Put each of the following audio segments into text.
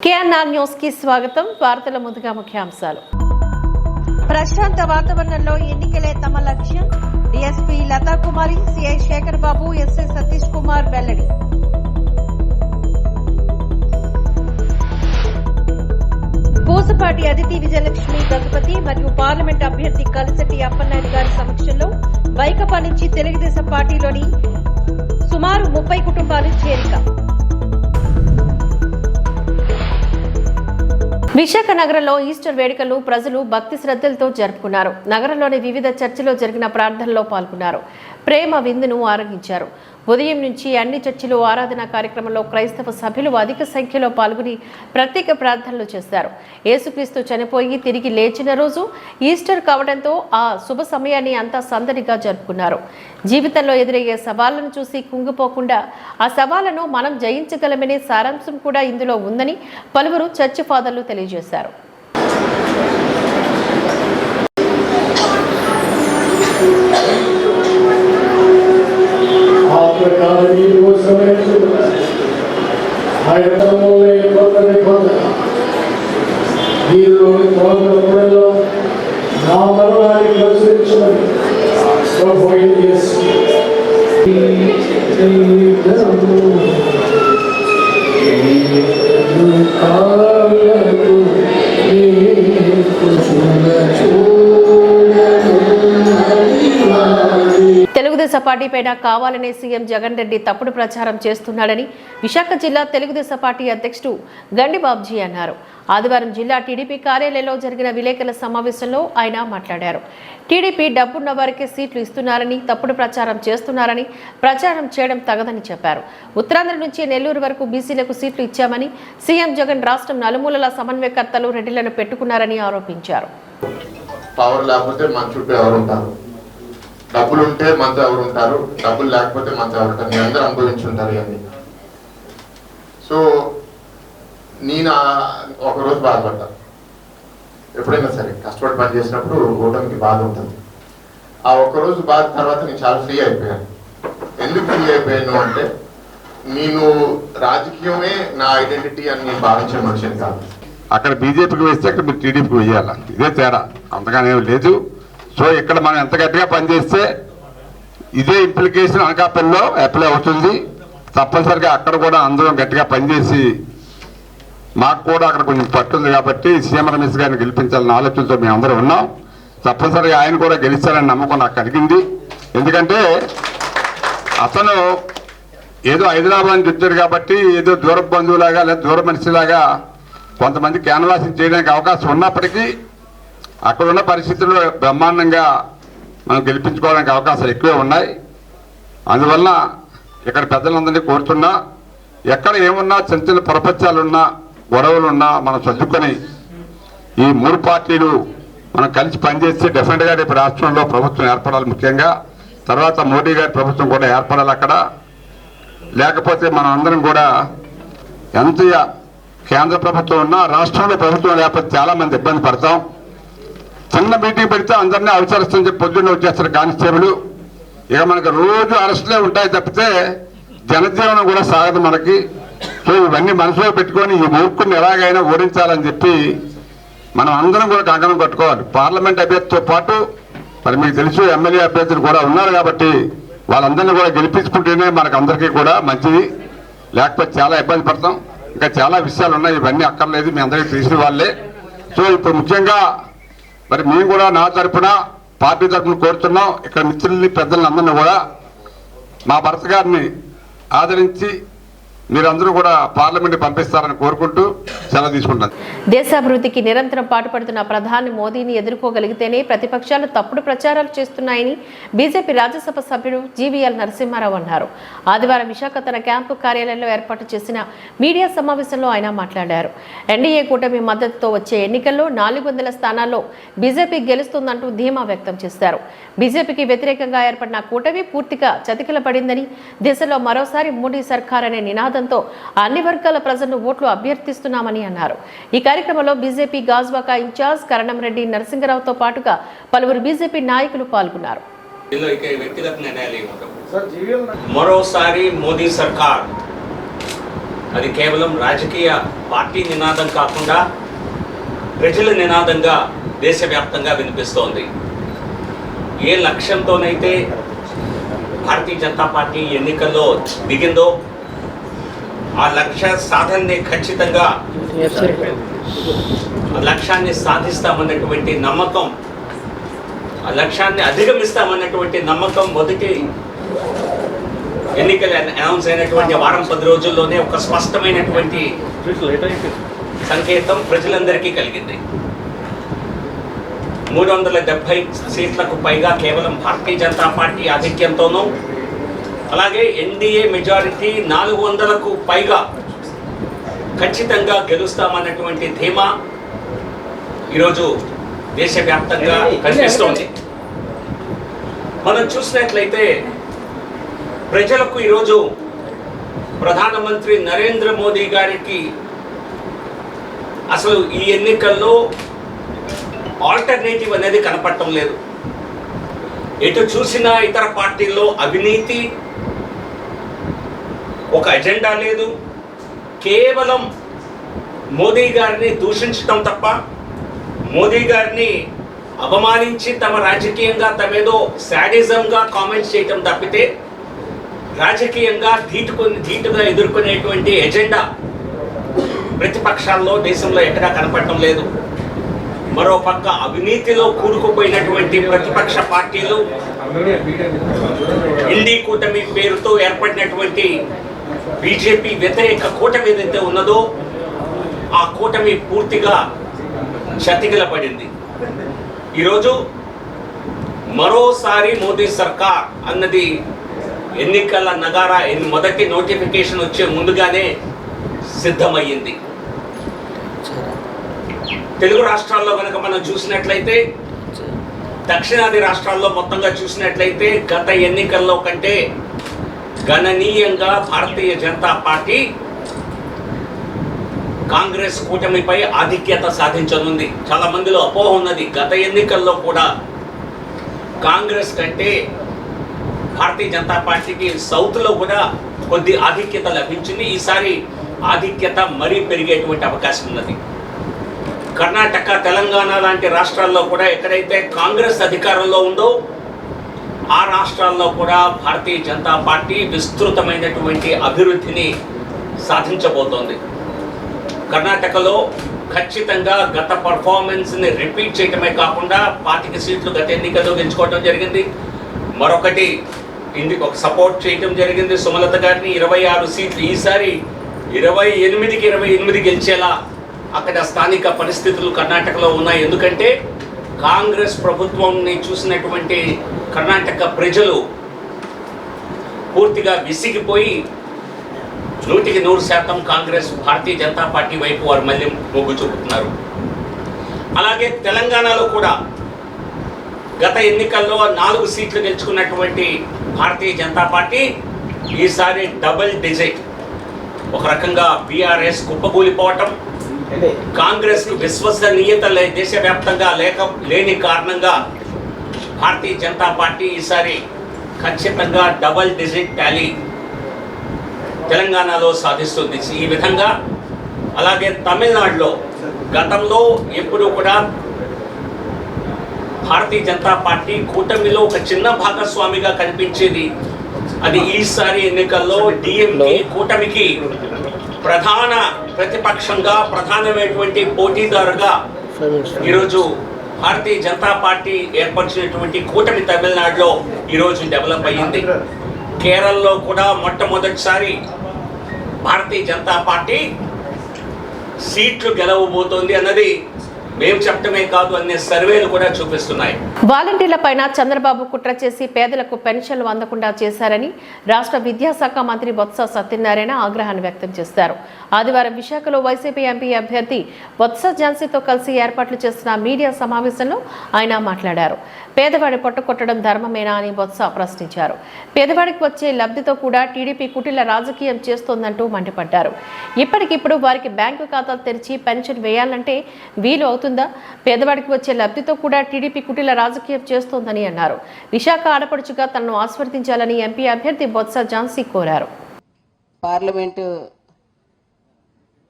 KNR news కి స్వాగతం. వార్తల ముందుగా ముఖ్యాంశాలు. ప్రశాంత వాతావరణంలో ఎన్నికలే తమ లక్ష్యం. డీఎస్పీ లతా కుమారి, సిఐ శేఖర్ బాబు, ఎస్ఐ సతీష్ కుమార్ వెల్లడి. పూసపాటి అదితి విజయలక్ష్మి గజపతి మరియు పార్లమెంట్ అభ్యర్థి కలిశెట్టి అప్పలనాయుడు గారి సమక్షంలో వైకాపా నుంచి తెలుగుదేశం పార్టీలోని సుమారు 30 కుటుంబాలు చేరిక. విశాఖ నగరంలో ఈస్టర్ వేడుకలు ప్రజలు భక్తి శ్రద్ధలతో జరుపుకున్నారు. నగరంలోని వివిధ చర్చిలో జరిగిన ప్రార్థనలో పాల్గొన్నారు. ప్రేమ విందును ఆరగించారు. ఉదయం నుంచి అన్ని చర్చిలు ఆరాధన కార్యక్రమంలో క్రైస్తవ సభ్యులు అధిక సంఖ్యలో పాల్గొని ప్రత్యేక ప్రార్థనలు చేశారు. యేసుక్రీస్తు చనిపోయి తిరిగి లేచిన రోజు ఈస్టర్ కావడంతో ఆ శుభ సమయాన్ని అంతా సందడిగా జరుపుకున్నారు. జీవితంలో ఎదురయ్యే సవాళ్లను చూసి కుంగిపోకుండా ఆ సవాళ్లను మనం జయించగలమనే సారాంశం కూడా ఇందులో ఉందని పలువురు చర్చి ఫాదర్లు తెలియజేశారు. తెలుగుదేశం పార్టీపైన కావాలనే సీఎం జగన్ రెడ్డి తప్పుడు ప్రచారం చేస్తున్నాడని విశాఖ జిల్లా తెలుగుదేశం పార్టీ అధ్యక్షుడు గండి బాబ్జీ అన్నారు. ఆదివారం జిల్లా టీడీపీ కార్యాలయంలో జరిగిన విలేకరుల సమావేశంలో ఆయన మాట్లాడారు. టీడీపీ డబ్బున్న వారికి సీట్లు ఇస్తున్నారని, తప్పుడు ప్రచారం చేస్తున్నారని, ప్రచారం చేయడం తగదని చెప్పారు. ఉత్తరాంధ్ర నుంచి నెల్లూరు వరకు బీసీలకు సీట్లు ఇచ్చామని, సీఎం జగన్ రాష్ట్రం నలుమూలల సమన్వయకర్తలు రెడ్డిలను పెట్టుకున్నారని ఆరోపించారు. డబ్బులు ఉంటే మనతో ఎవరు ఉంటారు, డబ్బులు లేకపోతే మనతో ఎవరు ఉంటారు, మీ అందరూ అనుభవించుంటారు ఇవన్నీ. సో నేను ఒకరోజు బాధపడ్డా. ఎప్పుడైనా సరే కష్టపడి పని చేసినప్పుడు ఓటమికి బాధ ఉంటుంది. ఆ ఒక్కరోజు బాధ తర్వాత నేను చాలా ఫ్రీ అయిపోయాను. ఎందుకు ఫ్రీ అయిపోయాను అంటే, నేను రాజకీయమే నా ఐడెంటిటీ అని నేను భావించే మనిషిని కాదు. అక్కడ బీజేపీకి వేస్తే ఇక్కడ మీరు టీడీపీకి వేయాలి, ఇదే తేడా, అంతగానేం లేదు. సో ఇక్కడ మనం ఎంత గట్టిగా పనిచేస్తే ఇదే ఇంప్లికేషన్ అనకాపల్లిలో అప్లై అవుతుంది. తప్పనిసరిగా అక్కడ కూడా అందరం గట్టిగా పనిచేసి, మాకు కూడా అక్కడ కొంచెం పట్టుంది కాబట్టి సీఎం రమేష్ గారిని గెలిపించాలన్న ఆలోచనతో మేము అందరం ఉన్నాం. తప్పనిసరిగా ఆయన కూడా గెలిచారని నమ్మకం నాకు కలిగింది. ఎందుకంటే అతను ఏదో హైదరాబాద్ నుంచి వచ్చాడు కాబట్టి ఏదో దూర బంధువులాగా లేదా దూర మనిషిలాగా కొంతమంది క్యాన్వాసింగ్ చేయడానికి అవకాశం ఉన్నప్పటికీ అక్కడ ఉన్న పరిస్థితుల్లో బ్రహ్మాండంగా మనం గెలిపించుకోవడానికి అవకాశాలు ఎక్కువే ఉన్నాయి. అందువల్ల ఇక్కడ పెద్దలందరినీ కోరుతున్నా, ఎక్కడ ఏమున్నా చిన్న చిన్న పొరపత్యాలున్నా, గొడవలున్నా మనం చదువుకొని ఈ 3 పార్టీలు మనం కలిసి పనిచేస్తే డెఫినెట్గా రేపు రాష్ట్రంలో ప్రభుత్వం ఏర్పడాలి. ముఖ్యంగా తర్వాత మోడీ గారి ప్రభుత్వం కూడా ఏర్పడాలి అక్కడ. లేకపోతే మనం అందరం కూడా ఎంత కేంద్ర ప్రభుత్వం ఉన్నా రాష్ట్రంలో ప్రభుత్వం లేకపోతే చాలామంది ఇబ్బంది పడతాం. చిన్న మీటింగ్ పెడితే అందరినీ అవసరస్తని చెప్పి పొద్దున్నే వచ్చేస్తారు కానిస్టేబుల్. ఇక మనకు రోజు అరెస్టులే ఉంటాయి తప్పితే జనజీవనం కూడా సాగదు మనకి. సో ఇవన్నీ మనసులో పెట్టుకొని ఈ మూర్ఖుని ఎలాగైనా ఓడించాలని చెప్పి మనం అందరం కూడా కంకణం కట్టుకోవాలి. పార్లమెంట్ అభ్యర్థితో పాటు మరి మీకు తెలుసు ఎమ్మెల్యే అభ్యర్థులు కూడా ఉన్నారు కాబట్టి వాళ్ళందరినీ కూడా గెలిపించుకుంటేనే మనకు అందరికీ కూడా మంచిది. లేకపోతే చాలా ఇబ్బంది పడతాం. ఇంకా చాలా విషయాలు ఉన్నాయి, ఇవన్నీ అక్కర్లేదు, మీ అందరికీ తెలిసిన వాళ్ళే. సో ఇప్పుడు ముఖ్యంగా మరి మేము కూడా నా తరఫున పార్టీ తరఫున కోరుతున్నాం, ఇక్కడ మిత్రుల్ని పెద్దలని అందరినీ కూడా మా భర్త గారిని ఆదరించి మీరందరూ కూడా పార్లమెంట్ పంపిస్తారని కోరుకుంటూ సెలవు తీసుకుంటాను. దేశాభివృద్ధికి నిరంతరం పాటుపడుతున్న ప్రధాని మోదీని ఎదుర్కోగలిగితేనే ప్రతిపక్షాలు తప్పుడు ప్రచారాలు చేస్తున్నాయని బీజేపీ రాజ్యసభ సభ్యుడు జీవీఎల్ నరసింహారావు అన్నారు. ఆదివారం విశాఖ తన క్యాంపు కార్యాలయంలో ఏర్పాటు చేసిన మీడియా సమావేశంలో ఆయన మాట్లాడారు. ఎన్డీఏ కూటమి మద్దతుతో వచ్చే ఎన్నికల్లో 400 స్థానాల్లో బీజేపీ గెలుస్తుందంటూ ధీమా వ్యక్తం చేశారు. బీజేపీకి వ్యతిరేకంగా ఏర్పడిన కూటమి పూర్తిగా చతికిలపడిందని, దేశంలో మరోసారి మోడీ సర్కార్ అనే నినాదం అన్ని వర్గాల ప్రజలను ఓట్లు అభ్యర్థిస్తున్నామని అన్నారు. ఈ కార్యక్రమంలో బీజేపీ గాజువాక ఇన్ఛార్జ్ కరణం రెడ్డి నరసింగరావుతో పాటుగా పలువురు బీజేపీ నాయకులు పాల్గొన్నారు. మరోసారి మోదీ సర్కార్ అది కేవలం రాజకీయ పార్టీ నినాదం కాకుండా ప్రజల నినాదంగా దేశవ్యాప్తంగా వినిపిస్తోంది. ఏ లక్ష్యంతోనైతే భారతీయ జనతా పార్టీ ఎన్నికల్లో దిగిందో ఆ లక్ష్య సాధనని ఖచ్చితంగా లక్ష్యాన్ని సాధిస్తామన్నటువంటి నమ్మకం, ఆ లక్ష్యాన్ని అధిగమిస్తామన్నటువంటి నమ్మకం మొదటి ఎన్నికలు అనౌన్స్ అయినటువంటి వారం 10 రోజుల్లోనే ఒక స్పష్టమైనటువంటి సంకేతం ప్రజలందరికీ కలిగింది. 370 సీట్లకు పైగా కేవలం భారతీయ జనతా పార్టీ ఆధిక్యంతోనూ, అలాగే ఎన్డీఏ మెజారిటీ 400కు పైగా ఖచ్చితంగా గెలుస్తామన్నటువంటి ధీమా ఈరోజు దేశవ్యాప్తంగా కనిపిస్తోంది. మనం చూసినట్లయితే ప్రజలకు ఈరోజు ప్రధానమంత్రి నరేంద్ర మోదీ గారికి అసలు ఈ ఎన్నికల్లో ఆల్టర్నేటివ్ అనేది కనపడటం లేదు. ఎటు చూసినా ఇతర పార్టీల్లో అవినీతి, ఒక ఎజెండా లేదు. కేవలం మోదీ గారిని దూషించడం తప్ప, మోదీ గారిని అవమానించి తమ రాజకీయంగా తమేదో శాడిజంగా కామెంట్స్ చేయటం తప్పితే రాజకీయంగా ధీటుగా ఎదుర్కొనేటువంటి ఎజెండా ప్రతిపక్షాల్లో దేశంలో ఎక్కడా కనపడటం లేదు. మరోపక్క అవినీతిలో కూరుకుపోయినటువంటి ప్రతిపక్ష పార్టీలు, ఇండీ కూటమి పేరుతో ఏర్పడినటువంటి బీజేపీ వ్యతిరేక కూటమి ఏదైతే ఉన్నదో ఆ కూటమి పూర్తిగా చతికిలపడింది. ఈరోజు మరోసారి మోదీ సర్కార్ అన్నది ఎన్నికల నగారా మొదటి నోటిఫికేషన్ వచ్చే ముందుగానే సిద్ధమయ్యింది. తెలుగు రాష్ట్రాల్లో కనుక మనం చూసినట్లయితే, దక్షిణాది రాష్ట్రాల్లో మొత్తంగా చూసినట్లయితే గత ఎన్నికల్లో కంటే గణనీయంగా భారతీయ జనతా పార్టీ కాంగ్రెస్ కూటమిపై ఆధిక్యత సాధించనుంది. చాలా మందిలో అపోహ ఉన్నది, గత ఎన్నికల్లో కూడా కాంగ్రెస్ కంటే భారతీయ జనతా పార్టీకి సౌత్లో కూడా కొద్ది ఆధిక్యత లభించింది. ఈసారి ఆధిక్యత మరీ పెరిగేటువంటి అవకాశం ఉన్నది. కర్ణాటక, తెలంగాణ లాంటి రాష్ట్రాల్లో కూడా ఎక్కడైతే కాంగ్రెస్ అధికారంలో ఉందో ఆ రాష్ట్రాల్లో కూడా భారతీయ జనతా పార్టీ విస్తృతమైనటువంటి అభివృద్ధిని సాధించబోతోంది. కర్ణాటకలో ఖచ్చితంగా గత పర్ఫార్మెన్స్ని రిపీట్ చేయటమే కాకుండా 25 సీట్లు గత ఎన్నికల్లో గెలుచుకోవడం జరిగింది. మరొకటి ఇందుకు ఒక సపోర్ట్ చేయటం జరిగింది సుమలత గారిని. 26 సీట్లు ఈసారి 28కి 28 గెలిచేలా అక్కడ స్థానిక పరిస్థితులు కర్ణాటకలో ఉన్నాయి. ఎందుకంటే కాంగ్రెస్ ప్రభుత్వంని చూసినటువంటి కర్ణాటక ప్రజలు పూర్తిగా విసిగిపోయి 100కి 100% కాంగ్రెస్, భారతీయ జనతా పార్టీ వైపు వారు మళ్ళీ మొగ్గు చూపుతున్నారు. అలాగే తెలంగాణలో కూడా గత ఎన్నికల్లో 4 సీట్లు గెలుచుకున్నటువంటి భారతీయ జనతా పార్టీ ఈసారి డబుల్ డిజిట్, ఒక రకంగా బీఆర్ఎస్ కుప్పకూలిపోవటం, కాంగ్రెస్ విశ్వసనీయత దేశవ్యాప్తంగా లేని కారణంగా భారతీయ జనతా పార్టీ ఈసారి ఖచ్చితంగా డబుల్ డిజిట్ టాలీ తెలంగాణలో సాధిస్తుంది. ఈ విధంగా అలాగే తమిళనాడులో గతంలో ఎప్పుడూ కూడా భారతీయ జనతా పార్టీ కూటమిలో ఒక చిన్న భాగస్వామిగా కనిపించేది. అది ఈసారి ఎన్నికల్లో డిఎంకే కూటమికి ప్రధాన ప్రతిపక్షంగా, ప్రధానమైనటువంటి పోటీదారుగా ఈరోజు భారతీయ జనతా పార్టీ ఏర్పరిచినటువంటి కూటమి తమిళనాడులో ఈరోజు డెవలప్ అయ్యింది. కేరళలో కూడా మొట్టమొదటిసారి భారతీయ జనతా పార్టీ సీట్లు గెలవబోతోంది అన్నది మేము చెప్పటమే కాదు, అన్ని సర్వేలు కూడా చూపిస్తున్నాయి. వాలంటీర్లపైన చంద్రబాబు కుట్ర చేసి పేదలకు పెన్షన్లు అందకుండా చేశారని రాష్ట్ర విద్యాశాఖ మంత్రి బొత్స సత్యనారాయణ ఆగ్రహాన్ని వ్యక్తం చేశారు. ఆదివారం విశాఖలో వైసీపీ ఎంపీ అభ్యర్థి బొత్స ఝాన్సీతో కలిసి ఏర్పాట్లు చేసిన మీడియా సమావేశంలో ఆయన మాట్లాడారు. పేదవాడి పొట్ట కొట్టడం ధర్మమేనా అని బొత్స ప్రశ్నించారు. పేదవాడికి వచ్చే లబ్ధితో కూడా టీడీపీ కుటిల రాజకీయం చేస్తోందంటూ మండిపడ్డారు. ఇప్పటికిప్పుడు వారికి బ్యాంకు ఖాతాలు తెరిచి పెన్షన్ వేయాలంటే వీలు అవుతుందా? పేదవాడికి వచ్చే లబ్ధితో కూడా టీడీపీ కుటిల రాజకీయం చేస్తోందని అన్నారు. విశాఖ ఆడపడుచుగా తనను ఆస్వాదించాలని ఎంపీ అభ్యర్థి బొత్స ఝాన్సీ కోరారు. పార్లమెంటు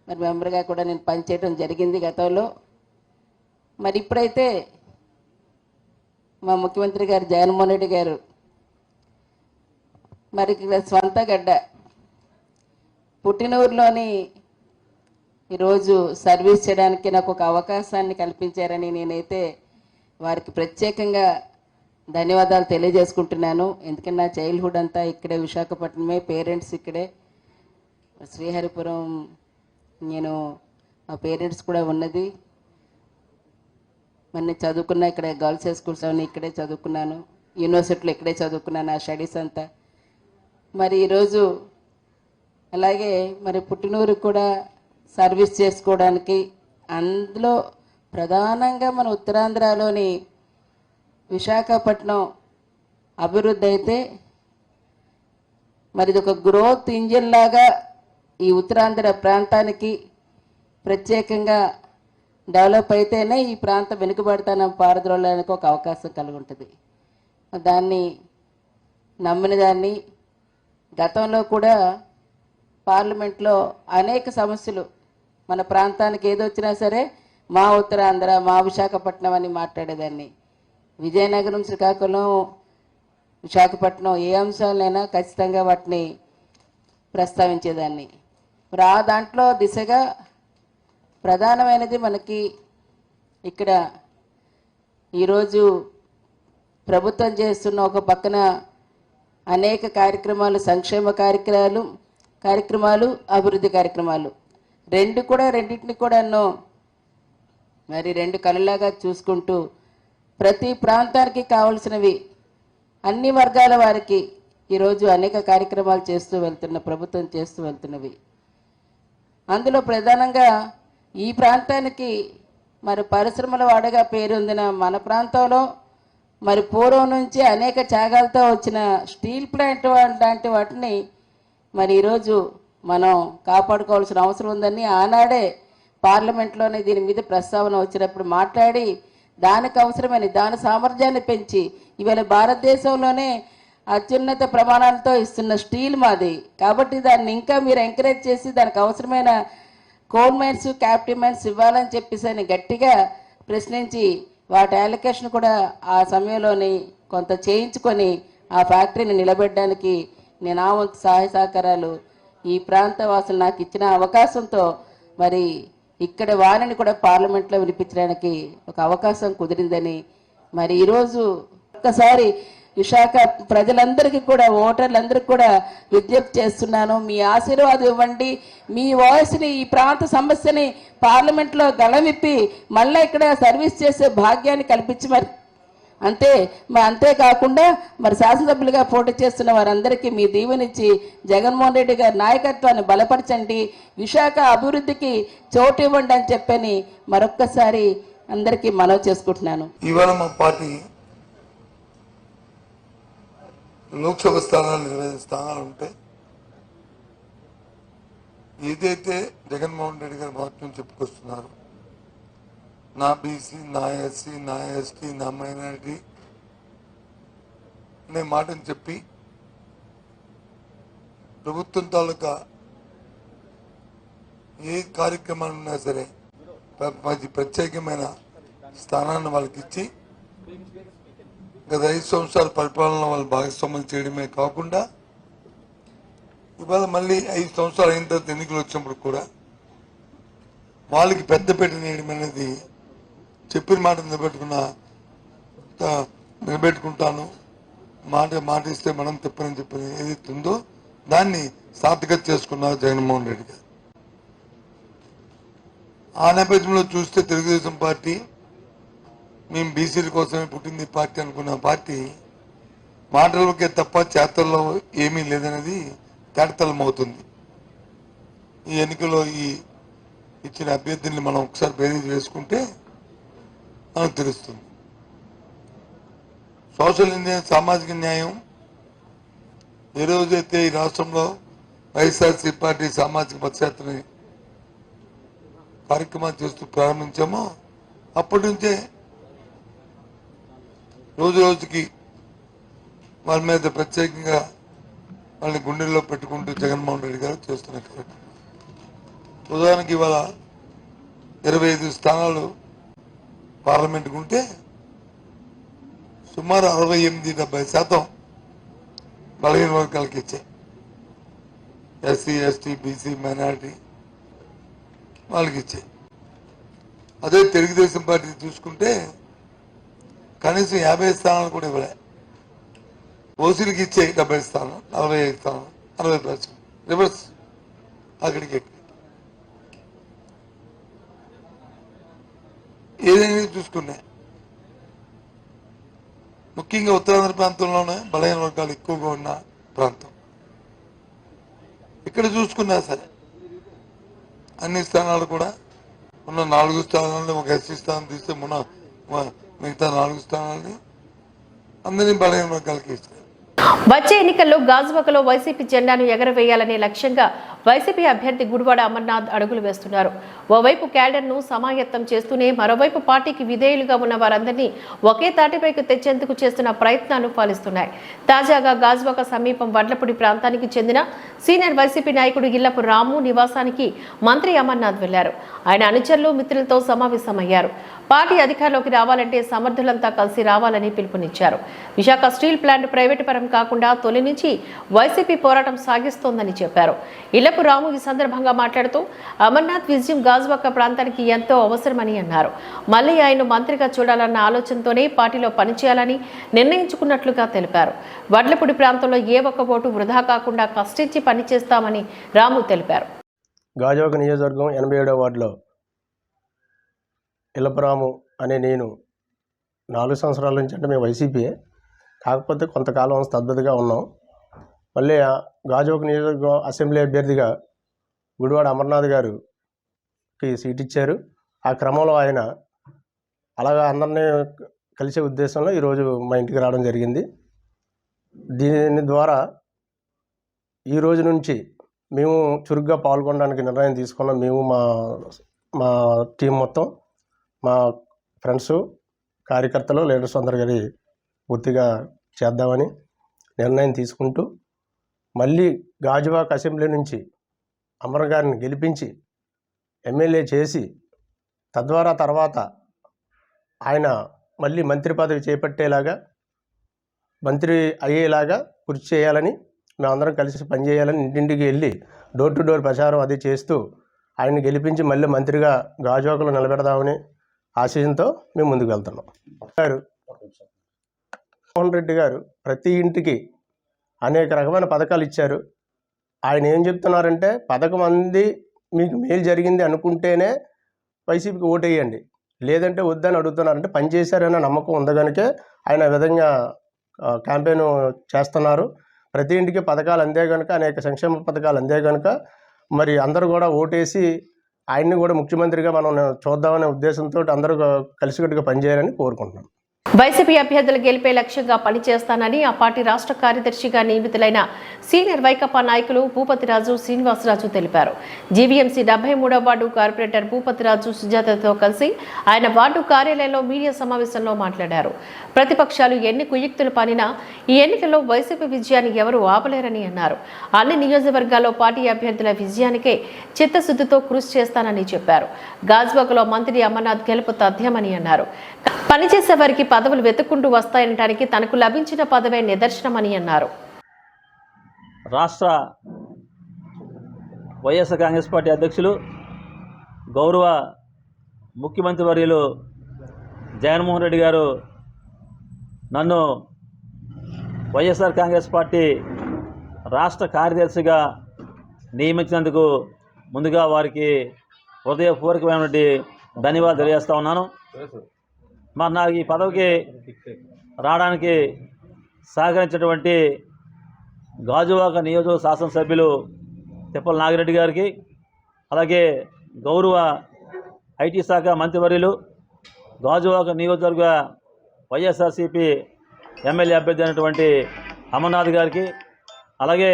మరి మెంబర్గా కూడా నేను పనిచేయడం జరిగింది గతంలో. మరి ఇప్పుడైతే మా ముఖ్యమంత్రి గారు జగన్మోహన్ రెడ్డి గారు మరి స్వంత గడ్డ పుట్టినూరులోని ఈరోజు సర్వీస్ చేయడానికి నాకు ఒక అవకాశాన్ని కల్పించారని నేనైతే వారికి ప్రత్యేకంగా ధన్యవాదాలు తెలియజేసుకుంటున్నాను. ఎందుకంటే నా చైల్డ్హుడ్ అంతా ఇక్కడే, విశాఖపట్నమే, పేరెంట్స్ ఇక్కడే, శ్రీహరిపురం నేను మా పేరెంట్స్ కూడా ఉన్నది. మరి నేను చదువుకున్నా ఇక్కడే, గర్ల్స్ హై స్కూల్స్ అవన్నీ ఇక్కడే చదువుకున్నాను, యూనివర్సిటీలో ఇక్కడే చదువుకున్నాను ఆ స్టడీస్ అంతా. మరి ఈరోజు అలాగే మరి పుట్టినూరు కూడా సర్వీస్ చేసుకోవడానికి, అందులో ప్రధానంగా మన ఉత్తరాంధ్రలోని విశాఖపట్నం అభివృద్ధి అయితే మరి ఇది ఒక గ్రోత్ ఇంజిన్ లాగా ఈ ఉత్తరాంధ్ర ప్రాంతానికి ప్రత్యేకంగా డెవలప్ అయితేనే ఈ ప్రాంతం వెనుకబడతానం పారద్రోలడానికి ఒక అవకాశం కలిగి ఉంటుంది. దాన్ని నమ్మిన దాన్ని గతంలో కూడా పార్లమెంట్లో అనేక సమస్యలు మన ప్రాంతానికి ఏదొచ్చినా సరే మా ఉత్తరాంధ్ర, మా విశాఖపట్నం అని మాట్లాడేదాన్ని. విజయనగరం, శ్రీకాకుళం, విశాఖపట్నం ఏ అంశాలైనా ఖచ్చితంగా వాటిని ప్రస్తావించేదాన్ని. మరి ఆ దాంట్లో దిశగా ప్రధానమైనది మనకి ఇక్కడ ఈరోజు ప్రభుత్వం చేస్తున్న ఒక పక్కన అనేక కార్యక్రమాలు, సంక్షేమ కార్యక్రమాలు, అభివృద్ధి కార్యక్రమాలు రెండింటిని కూడా మరి రెండు కళ్ళలాగా చూసుకుంటూ ప్రతి ప్రాంతానికి కావాల్సినవి అన్ని వర్గాల వారికి ఈరోజు అనేక కార్యక్రమాలు చేస్తూ వెళ్తున్న ప్రభుత్వం చేస్తూ వెళ్తున్నవి. అందులో ప్రధానంగా ఈ ప్రాంతానికి మరి పరిశ్రమల వాడగా పేరొందిన మన ప్రాంతంలో మరి పూర్వం నుంచి అనేక త్యాగాలతో వచ్చిన స్టీల్ ప్లాంట్ లాంటి వాటిని మరి ఈరోజు మనం కాపాడుకోవాల్సిన అవసరం ఉందని ఆనాడే పార్లమెంట్లోనే దీని మీద ప్రస్తావన వచ్చినప్పుడు మాట్లాడి దానికి అవసరమైన దాని సామర్థ్యాన్ని పెంచి ఇవాళ భారతదేశంలోనే అత్యున్నత ప్రమాణాలతో ఇస్తున్న స్టీల్ మాది. కాబట్టి దాన్ని ఇంకా మీరు ఎంకరేజ్ చేసి దానికి అవసరమైన కోల్ మైన్స్, క్యాప్టివ్ మైన్స్ ఇవ్వాలని చెప్పేసి గట్టిగా ప్రశ్నించి వాటి అలొకేషన్ కూడా ఆ సమయంలోని కొంత చేయించుకొని ఆ ఫ్యాక్టరీని నిలబెట్టడానికి నేను ఆ వంతు సహాయ సహకారాలు ఈ ప్రాంత వాసులు నాకు ఇచ్చిన అవకాశంతో మరి ఇక్కడ వారిని కూడా పార్లమెంట్లో వినిపించడానికి ఒక అవకాశం కుదిరిందని మరి ఈరోజు ఒక్కసారి విశాఖ ప్రజలందరికీ కూడా, ఓటర్లందరికీ కూడా విజ్ఞప్తి చేస్తున్నాను. మీ ఆశీర్వాదం ఇవ్వండి. మీ వాయిస్ని, ఈ ప్రాంత సమస్యని పార్లమెంట్లో గళమిప్పి మళ్ళీ ఇక్కడ సర్వీస్ చేసే భాగ్యాన్ని కల్పించి మరి అంతేకాకుండా మరి శాసనసభ్యులుగా పోటీ చేస్తున్న వారందరికీ మీ దీవెనిచ్చి జగన్మోహన్ రెడ్డి గారి నాయకత్వాన్ని బలపరచండి, విశాఖ అభివృద్ధికి చోటు ఇవ్వండి అని చెప్పని మరొక్కసారి అందరికీ మనవి చేసుకుంటున్నాను. ఇవాళ మా పార్టీ లోక్సభ స్థానాలు 25 స్థానాలు ఉంటాయి. ఏదైతే జగన్మోహన్ రెడ్డి గారు వాక్యం చెప్పుకొస్తున్నారు, నా బీసీ, నా ఎస్సీ, నా ఎస్టీ, నా మైనారిటీ అనే మాటని చెప్పి ప్రభుత్వం తాలూకా ఏ కార్యక్రమాలు ఉన్నా సరే ప్రత్యేకమైన స్థానాన్ని వాళ్ళకి ఇచ్చి గత 5 సంవత్సరాల పరిపాలన వాళ్ళు భాగస్వాములు చేయడమే కాకుండా ఇవాళ మళ్ళీ 5 సంవత్సరాలు అయిన తర్వాత ఎన్నికలు వచ్చినప్పుడు కూడా వాళ్ళకి పెద్దపీట నేయడం అనేది చెప్పిన మాట నిలబెట్టుకుంటాను, మాట ఇస్తే మనం తిప్పని చెప్పిన ఏదైతే ఉందో దాన్ని సార్థకత చేసుకున్నారు జగన్మోహన్ రెడ్డి గారు. ఆ నేపథ్యంలో చూస్తే తెలుగుదేశం పార్టీ మేము బీసీల కోసమే పుట్టింది పార్టీ అనుకున్న పార్టీ మాటలకే తప్ప చేతల్లో ఏమీ లేదనేది తేటతెల్లమవుతుంది. ఈ ఎన్నికల్లో ఇచ్చిన అభ్యర్థుల్ని మనం ఒకసారి బేరీజ్ వేసుకుంటే మనకు తెలుస్తుంది. సోషల్ ఇండియా, సామాజిక న్యాయం ఏ రోజైతే ఈ రాష్ట్రంలో వైఎస్ఆర్సీ పార్టీ సామాజిక పదయాత్రని కార్యక్రమాలు చేస్తూ ప్రారంభించామో అప్పటి నుంచే రోజు రోజుకి వాళ్ళ మీద ప్రత్యేకంగా వాళ్ళని గుండెల్లో పెట్టుకుంటూ జగన్మోహన్ రెడ్డి గారు చేస్తున్న కార్యక్రమం. ఉదాహరణకి ఇవాళ 25 స్థానాలు పార్లమెంట్కు ఉంటే సుమారు 68-70% బలహీన వర్గాలకి ఇచ్చాయి. ఎస్సీ, ఎస్టీ, బీసీ, మైనారిటీ వాళ్ళకి ఇచ్చాయి. అదే తెలుగుదేశం పార్టీ చూసుకుంటే కనీసం 50 స్థానాలు కూడా ఇవ్వలే. ఓసీలకి ఇచ్చాయి 70 స్థానాలు, 45 స్థానాలు, 60%. రివర్స్ అక్కడికి ఏదైనా చూసుకున్నా ముఖ్యంగా ఉత్తరాంధ్ర ప్రాంతంలోనే బలహీన వర్గాలు ఎక్కువగా ఉన్న ప్రాంతం. ఇక్కడ చూసుకున్నా సరే అన్ని స్థానాలు కూడా ఉన్న 4 స్థానాలని ఒక ఎస్సీ స్థానం తీస్తే మిగతా 4 స్థానాలని అందరినీ బలహీన వర్గాలకి ఇస్తారు. వచ్చే ఎన్నికల్లో గాజువాకలో వైసీపీ జెండాను ఎగరవేయాలనే లక్ష్యంగా వైసీపీ అభ్యర్థి గుడివాడ అమర్నాథ్ అడుగులు వేస్తున్నారు. ఓవైపు క్యాడర్ను సమాయత్తం చేస్తూనే మరోవైపు పార్టీకి విధేయులుగా ఉన్న వారందరినీ ఒకే తాటిపైకి తెచ్చేందుకు చేస్తున్న ప్రయత్నాలు ఫలిస్తున్నాయి. తాజాగా గాజువాక సమీపం వడ్లపూడి ప్రాంతానికి చెందిన సీనియర్ వైసీపీ నాయకుడు ఇల్లపు రాము నివాసానికి మంత్రి అమర్నాథ్ వెళ్లారు. ఆయన అనుచరులు మిత్రులతో సమావేశమయ్యారు. పార్టీ అధికారంలోకి రావాలంటే సమర్థులంతా కలిసి రావాలని పిలుపునిచ్చారు. విశాఖ స్టీల్ ప్లాంట్ ప్రైవేటు పరం కాకుండా తొలి నుంచి వైసీపీ పోరాటం సాగిస్తోందని చెప్పారు. ఇల్లపు రాము ఈ సందర్భంగా మాట్లాడుతూ అమర్నాథ్ విజయం గాజువాక ప్రాంతానికి ఎంతో అవసరమని అన్నారు. మళ్లీ ఆయన మంత్రిగా చూడాలన్న ఆలోచనతోనే పార్టీలో పనిచేయాలని నిర్ణయించుకున్నట్లుగా తెలిపారు. వడ్లపూడి ప్రాంతంలో ఏ ఒక్క ఓటు వృధా కాకుండా కష్టించి పనిచేస్తామని రాము తెలిపారు. గాజువాక నియోజకవర్గం 87వ వార్డులో ఇల్లపురాము అనే నేను 4 సంవత్సరాల నుంచి అంటే మేము వైసీపీయే, కాకపోతే కొంతకాలం స్తబ్దతగా ఉన్నాం. మళ్ళీ గాజువాక నియోజకవర్గం అసెంబ్లీ అభ్యర్థిగా గుడివాడ అమర్నాథ్ గారికి సీట్ ఇచ్చారు. ఆ క్రమంలో ఆయన అలాగా అందరినీ కలిసే ఉద్దేశంలో ఈరోజు మా ఇంటికి రావడం జరిగింది. దీని ద్వారా ఈ రోజు నుంచి మేము చురుగ్గా పాల్గొనడానికి నిర్ణయం తీసుకున్నాం. మేము మా టీం మొత్తం, మా ఫ్రెండ్స్, కార్యకర్తలు, లీడర్స్ అందరు గారి పూర్తిగా చేద్దామని నిర్ణయం తీసుకుంటూ మళ్ళీ గాజువాక అసెంబ్లీ నుంచి అమర్ గారిని గెలిపించి ఎమ్మెల్యే చేసి తద్వారా తర్వాత ఆయన మళ్ళీ మంత్రి పదవి చేపట్టేలాగా, మంత్రి అయ్యేలాగా కృషి చేయాలని, మేమందరం కలిసి పనిచేయాలని ఇంటింటికి వెళ్ళి డోర్ టు డోర్ ప్రచారం అది చేస్తూ ఆయన్ని గెలిపించి మళ్ళీ మంత్రిగా గాజువాకలో నిలబెడదామని ఆశయంతో మేము ముందుకు వెళ్తున్నాం. జగన్మోహన్ రెడ్డి గారు ప్రతి ఇంటికి అనేక రకమైన పథకాలు ఇచ్చారు. ఆయన ఏం చెప్తున్నారంటే, పథకం అంది మీకు మేలు జరిగింది అనుకుంటేనే వైసీపీకి ఓటేయండి, లేదంటే వద్దని అడుగుతున్నారంటే పని చేశారనే నమ్మకం ఉంది కనుకే ఆయన విధంగా క్యాంపెయిన్ చేస్తున్నారు. ప్రతి ఇంటికి పథకాలు అందే కనుక, అనేక సంక్షేమ పథకాలు అందే కనుక మరి అందరూ కూడా ఓటేసి ఆయన్ని కూడా ముఖ్యమంత్రిగా మనం చూద్దామనే ఉద్దేశంతో అందరూ కలిసికట్టుగా పనిచేయాలని కోరుకుంటున్నాం. వైసీపీ అభ్యర్థులు గెలిపే లక్ష్యంగా పనిచేస్తానని ఆ పార్టీ రాష్ట్ర కార్యదర్శిగా నియమితులైన సీనియర్ వైకాపా నాయకులు భూపతిరాజు, శ్రీనివాసరాజు తెలిపారు. జీవీఎంసీ 73వ వార్డు కార్పొరేటర్ భూపతిరాజు సుజాతతో కలిసి ఆయన వార్డు కార్యాలయంలో మీడియా సమావేశంలో మాట్లాడారు. ప్రతిపక్షాలు ఎన్ని కుయుక్తులు పనినా ఈ ఎన్నికల్లో వైసీపీ విజయాన్ని ఎవరూ ఆపలేరని అన్నారు. అన్ని నియోజకవర్గాల్లో పార్టీ అభ్యర్థుల విజయానికే చిత్తశుద్ధితో కృషి చేస్తానని చెప్పారు. గాజువాకలో మంత్రి అమర్నాథ్ గెలుపు తథ్యమని అన్నారు. పనిచేసే వారికి పదవులు వెతుక్కుంటూ వస్తాయనడానికి తనకు లభించిన పదవే నిదర్శనమని అన్నారు. రాష్ట్ర వైఎస్ఆర్ కాంగ్రెస్ పార్టీ అధ్యక్షులు గౌరవ ముఖ్యమంత్రి వర్యులు జగన్మోహన్ రెడ్డి గారు నన్ను వైఎస్ఆర్ కాంగ్రెస్ పార్టీ రాష్ట్ర కార్యదర్శిగా నియమించినందుకు ముందుగా వారికి హృదయపూర్వకమైనటువంటి ధన్యవాదాలు తెలియజేస్తా ఉన్నాను. మరి నాకు ఈ పదవికి రావడానికి సహకరించినటువంటి గాజువాక నియోజకవర్గ శాసనసభ్యులు తిప్పల నాగిరెడ్డి గారికి, అలాగే గౌరవ ఐటీ శాఖ మంత్రివర్యులు గాజువాక నియోజకవర్గ వైఎస్ఆర్సీపీ ఎమ్మెల్యే అభ్యర్థి అయినటువంటి అమర్నాథ్ గారికి, అలాగే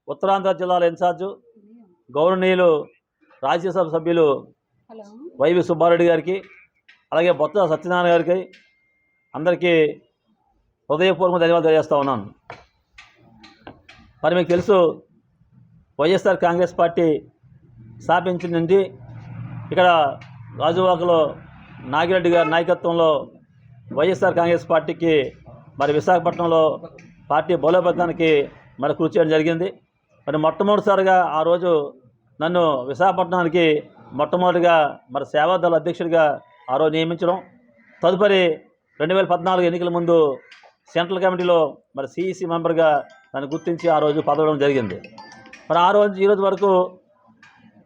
ఉత్తరాంధ్ర జిల్లాల ఇన్ఛార్జు గౌరవనీయులు రాజ్యసభ సభ్యులు వైవి సుబ్బారెడ్డి గారికి, అలాగే బొత్స సత్యనారాయణ గారికి అందరికీ హృదయపూర్వక ధన్యవాదాలు తెలియజేస్తూ ఉన్నాను. మరి మీకు తెలుసు, వైఎస్ఆర్ కాంగ్రెస్ పార్టీ స్థాపించిన నుండి ఇక్కడ గాజువాకలో నాగిరెడ్డి గారి నాయకత్వంలో వైఎస్ఆర్ కాంగ్రెస్ పార్టీకి మరి విశాఖపట్నంలో పార్టీ బలోపేతానికి మరి కృషి చేయడం జరిగింది. మరి మొట్టమొదటిసారిగా ఆ రోజు నన్ను విశాఖపట్నానికి మొట్టమొదటిగా మరి సేవాదళ అధ్యక్షుడిగా ఆ రోజు నియమించడం, తదుపరి 2014 ఎన్నికల ముందు సెంట్రల్ కమిటీలో మరి సిఈసి మెంబర్గా నన్ను గుర్తించి ఆ రోజు పదవడం జరిగింది. మరి ఆ రోజు ఈరోజు వరకు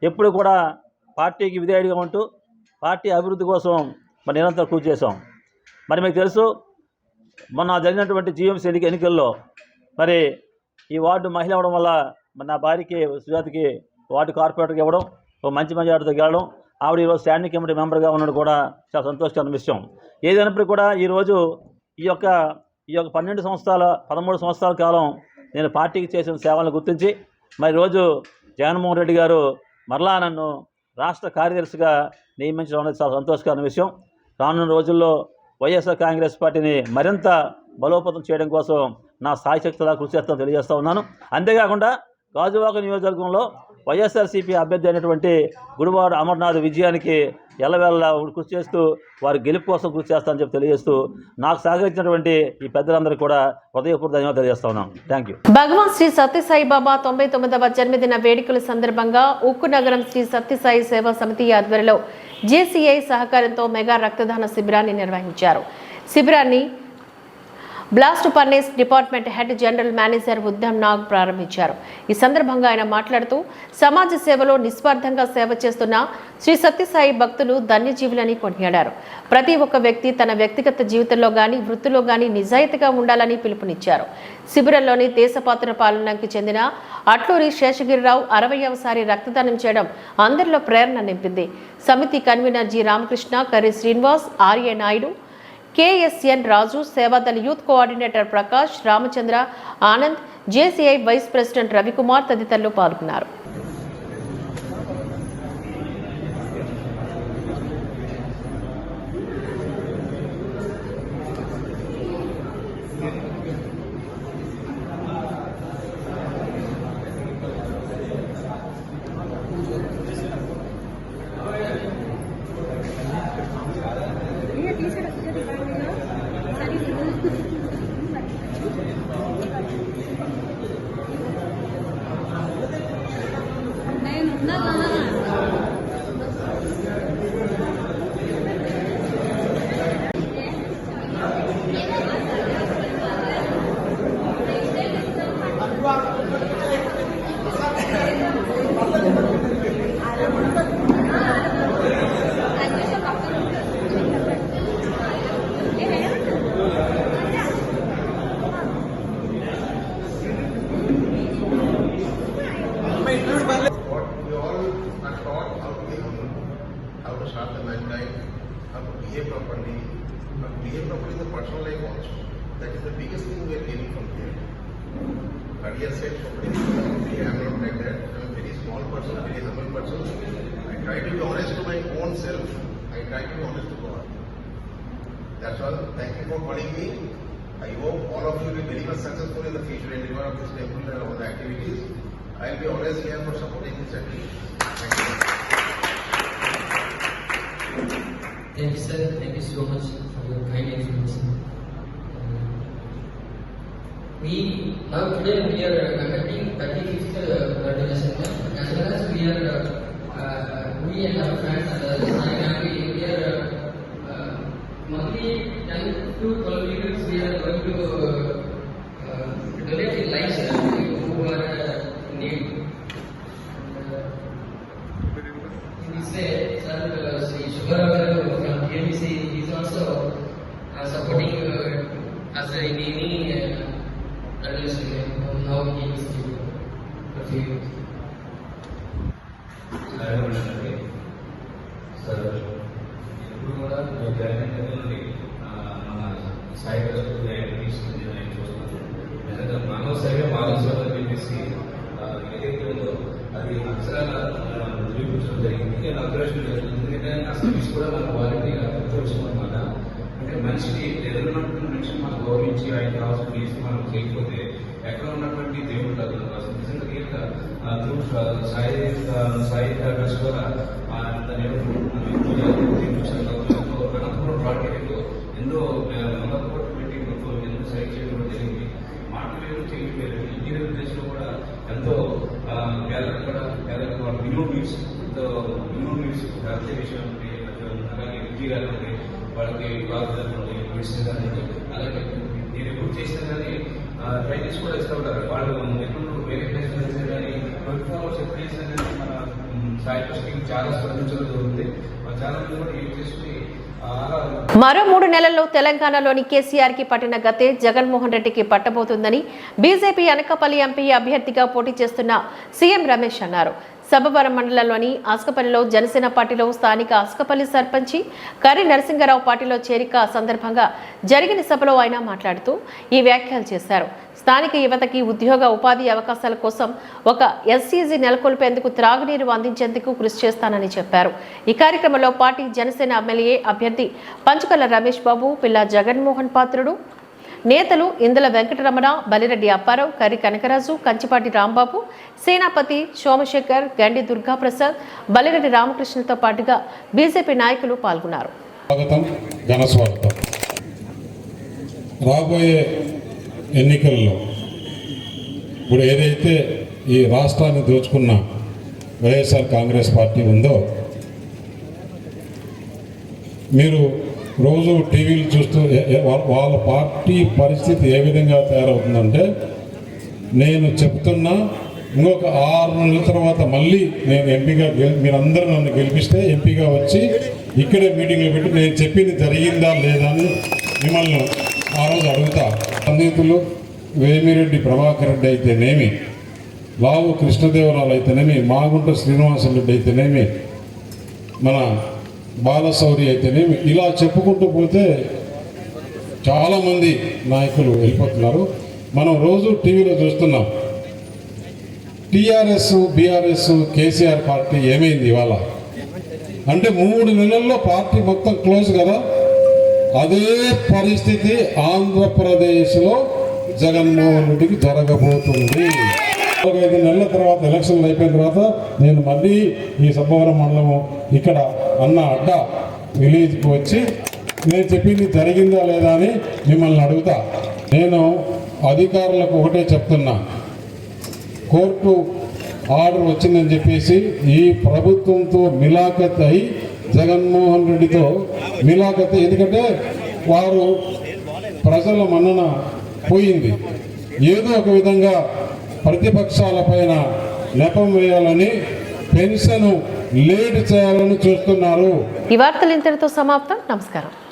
ఎప్పుడు కూడా పార్టీకి విధేయుడిగా ఉంటూ పార్టీ అభివృద్ధి కోసం మరి నిరంతరం కృషి చేశాం. మరి మీకు తెలుసు, మొన్న జరిగినటువంటి జీఎంసీ ఎన్నికల్లో మరి ఈ వార్డు మహిళ అవ్వడం వల్ల మరి నా భార్యకి సుజాతకి వార్డు కార్పొరేటర్కి ఇవ్వడం, ఒక మంచి మెజార్టీతో గెలవడం, ఆవిడ ఈరోజు స్టాండింగ్ కమిటీ మెంబర్గా ఉండడం కూడా చాలా సంతోషకరమైన విషయం. ఏదైనప్పటికీ కూడా ఈరోజు ఈ యొక్క 13 సంవత్సరాల కాలం నేను పార్టీకి చేసిన సేవలను గుర్తించి మరి ఈరోజు జగన్మోహన్ రెడ్డి గారు మరలా నన్ను రాష్ట్ర కార్యదర్శిగా నియమించడం అనేది చాలా సంతోషకరమైన విషయం. రానున్న రోజుల్లో వైఎస్ఆర్ కాంగ్రెస్ పార్టీని మరింత బలోపేతం చేయడం కోసం నా సాయశక్తులా కృషి చేస్తానని తెలియజేస్తూ ఉన్నాను. అంతేకాకుండా గాజువాక నియోజకవర్గంలో వైఎస్ఆర్సీపీ అభ్యర్థి అయినటువంటి గుడివాడ అమర్నాథ్ విజయానికి ఎల్లవేళలా కృషి చేస్తూ వారి గెలుపు కోసం కృషి చేస్తానని చెప్పి తెలియజేస్తూ నాకు సహకరించినటువంటి ఈ పెద్దలందరికీ కూడా హృదయపూర్వక ధన్యవాదాలు తెలియజేస్తా ఉన్నాను. Thank you. భగవాన్ శ్రీ సత్యసాయిబాబా 99వ జన్మదిన వేడుకల సందర్భంగా ఉక్కు నగరం శ్రీ సత్యసాయి సేవా సమితి ఆధ్వర్యంలో జేసీఐ సహకారంతో మెగా రక్తదాన శిబిరాన్ని నిర్వహించారు. శిబిరాన్ని blast furnace department head general manager Uddam Nag ప్రారంభించారు. ఈ సందర్భంగా ఆయన మాట్లాడుతూ సమాజ సేవలో నిస్వార్థంగా సేవ చేస్తున్న శ్రీ సత్యసాయి భక్తులు ధన్యజీవులని కొనియాడారు. ప్రతి ఒక్క వ్యక్తి తన వ్యక్తిగత జీవితంలో గాని వృత్తిలో గాని నిజాయితీగా ఉండాలని పిలుపునిచ్చారు. శిబిరంలోని దేశపాత్ర పాలనకి చెందిన అట్లూరి శేషగిరిరావు 60వసారి రక్తదానం చేయడం అందరిలో ప్రేరణ నింపింది. సమితి convener G Ramakrishna, Karri Srinivas, RA Naidu, KSN Raju, సేవాదళ youth coordinator Prakash, Ramachandra, Anand, JCI vice president Ravikumar తదితరులు పాల్గొన్నారు. Earlier said somebody, I am not like that. I am a very small person, very humble person. I try to be honest to my own self. I try to be honest to God. That's all. Thank you for calling me. I hope all of you will be very much successful in the future endeavor of this temple and all the activities. I will be always here for supporting this activity. Thank you. Thank you, sir. Thank you so much for your kind explanation. We now today we are conducting 35th donation as well as we and our friends and we are monthly 10 to 12 units we are going to donate in lives who are in need. In this way, sir, Sri Shubhara from TMC is also supporting us in any now he is to you. Sir, ఇప్పుడు కూడా నుండి మన సాయి నేను చూస్తున్నాను. ఎందుకంటే మానవ సేవ మానవ సేవ అని చెప్పేసి ఏదైతే ఉందో అది అక్షరాల నిరూపించడం జరిగింది. నేను అగ్రహం జరిగింది. ఎందుకంటే ఆ సర్వీస్ కూడా మన వారిని వచ్చాం అనమాట. అంటే మనిషికి ఎదురున్నటువంటి మనిషిని మనం గౌరవించి ఆయన కావాల్సిన చేసి మనం చేయకపోతే ఎక్కడ ఉన్నటువంటి దేవుడు కాదు అసలు నిజంగా రియల్గా త్రూ సాయి ట్రావెల్స్ ద్వారా అనంతపురం ప్రాజెక్టు ఎన్నో పెట్టి ఎన్నో సైడ్ చేయడం కూడా జరిగింది. మాట వేరు చేంజ్ వేరు. ఇంటీరియర్ ప్లేస్లో కూడా ఎంతో పేదలకు మినిమం నీడ్స్ విషయం అలాగే విద్య కానీ వాళ్ళకి అలాగే నేను ఎప్పుడు చేసినా కానీ ట్రైనింగ్స్ కూడా ఇస్తూ ఉంటారు. వాళ్ళు ఎప్పుడు వేరే ప్లేస్ చేసినా కానీ 24 hours ఎప్పుడు చేసినా కానీ మన సాయి ట్రస్ట్కి చాలా స్పందించడం జరుగుతుంది. చాలా మంది కూడా యూజ్ చేసుకుని మరో 3 నెలల్లో తెలంగాణలోని కేసీఆర్ కి పట్టిన గతే జగన్మోహన్ రెడ్డికి పట్టబోతుందని బీజేపీ అనకాపల్లి ఎంపీ అభ్యర్థిగా పోటీ చేస్తున్న సీఎం రమేష్ అన్నారు. సబ్బవరం మండలంలోని ఆస్కపల్లిలో జనసేన పార్టీలో స్థానిక ఆస్కపల్లి సర్పంచి కర్రి నరసింగరావు పార్టీలో చేరిక సందర్భంగా జరిగిన సభలో ఆయన మాట్లాడుతూ ఈ వ్యాఖ్యలు చేశారు. స్థానిక యువతకి ఉద్యోగ ఉపాధి అవకాశాల కోసం ఒక ఎస్సీజీ నెలకొల్పేందుకు త్రాగునీరు అందించేందుకు కృషి చేస్తానని చెప్పారు. ఈ కార్యక్రమంలో పార్టీ జనసేన ఎమ్మెల్యే అభ్యర్థి పంచుకల్ల రమేష్ బాబు, పిల్ల జగన్మోహన్ పాత్రుడు, నేతలు ఇందుల వెంకటరమణ, బలిరెడ్డి అప్పారావు, కర్రి కనకరాజు, కంచిపాటి రాంబాబు, సేనాపతి సోమశేఖర్, గండి దుర్గాప్రసాద్, బలిరెడ్డి రామకృష్ణతో పాటుగా బీజేపీ నాయకులు పాల్గొన్నారు. రాబోయే ఎన్నికల్లో ఇప్పుడు ఏదైతే ఈ రాష్ట్రాన్ని దోచుకున్న వైఎస్ఆర్ కాంగ్రెస్ పార్టీ ఉందో, మీరు రోజు టీవీలు చూస్తూ వాళ్ళ పార్టీ పరిస్థితి ఏ విధంగా తయారవుతుందంటే, నేను చెప్తున్నా ఇంకొక 6 నెలల తర్వాత మళ్ళీ నేను ఎంపీగా మీరందరూ నన్ను గెలిపిస్తే ఎంపీగా వచ్చి ఇక్కడే మీటింగ్లో పెట్టి నేను చెప్పింది జరిగిందా లేదా అని మిమ్మల్ని ఆ రోజు అడుగుతా. పండితులు వేమిరెడ్డి ప్రభాకర్ రెడ్డి అయితేనేమి, లావు కృష్ణదేవరాలు అయితేనేమి, మాగుంట శ్రీనివాసరెడ్డి అయితేనేమి, మన బాలశౌరి అయితేనేమి, ఇలా చెప్పుకుంటూ పోతే చాలామంది నాయకులు వెళ్ళిపోతున్నారు. మనం రోజు టీవీలో చూస్తున్నాం. టీఆర్ఎస్, బీఆర్ఎస్, కేసీఆర్ పార్టీ ఏమైంది ఇవాళ అంటే 3 నెలల్లో పార్టీ మొత్తం క్లోజ్ కదా. అదే పరిస్థితి ఆంధ్రప్రదేశ్లో జగన్మోహన్ రెడ్డికి జరగబోతుంది. 4-5 నెలల తర్వాత ఎలక్షన్లు అయిపోయిన తర్వాత నేను మళ్ళీ ఈ సబ్బవరం మండలము ఇక్కడ అన్న అడ్డ విలేజ్కి వచ్చి నేను చెప్పింది జరిగిందా లేదా అని మిమ్మల్ని అడుగుతా. నేను అధికారులకు ఒకటే చెప్తున్నా, కోర్టు ఆర్డర్ వచ్చిందని చెప్పేసి ఈ ప్రభుత్వంతో మిలాఖత్ అయి జగన్మోహన్ రెడ్డితో మిలాఖత్, ఎందుకంటే వారు ప్రజల మన్నన పోయింది. ఏదో ఒక విధంగా ప్రతిపక్షాల పైన నెపం వేయాలని, పెన్షన్ లేట్ చేయాలని చూస్తున్నారు. ఈ వార్తలు ఇంతటితో సమాప్తం. నమస్కారం.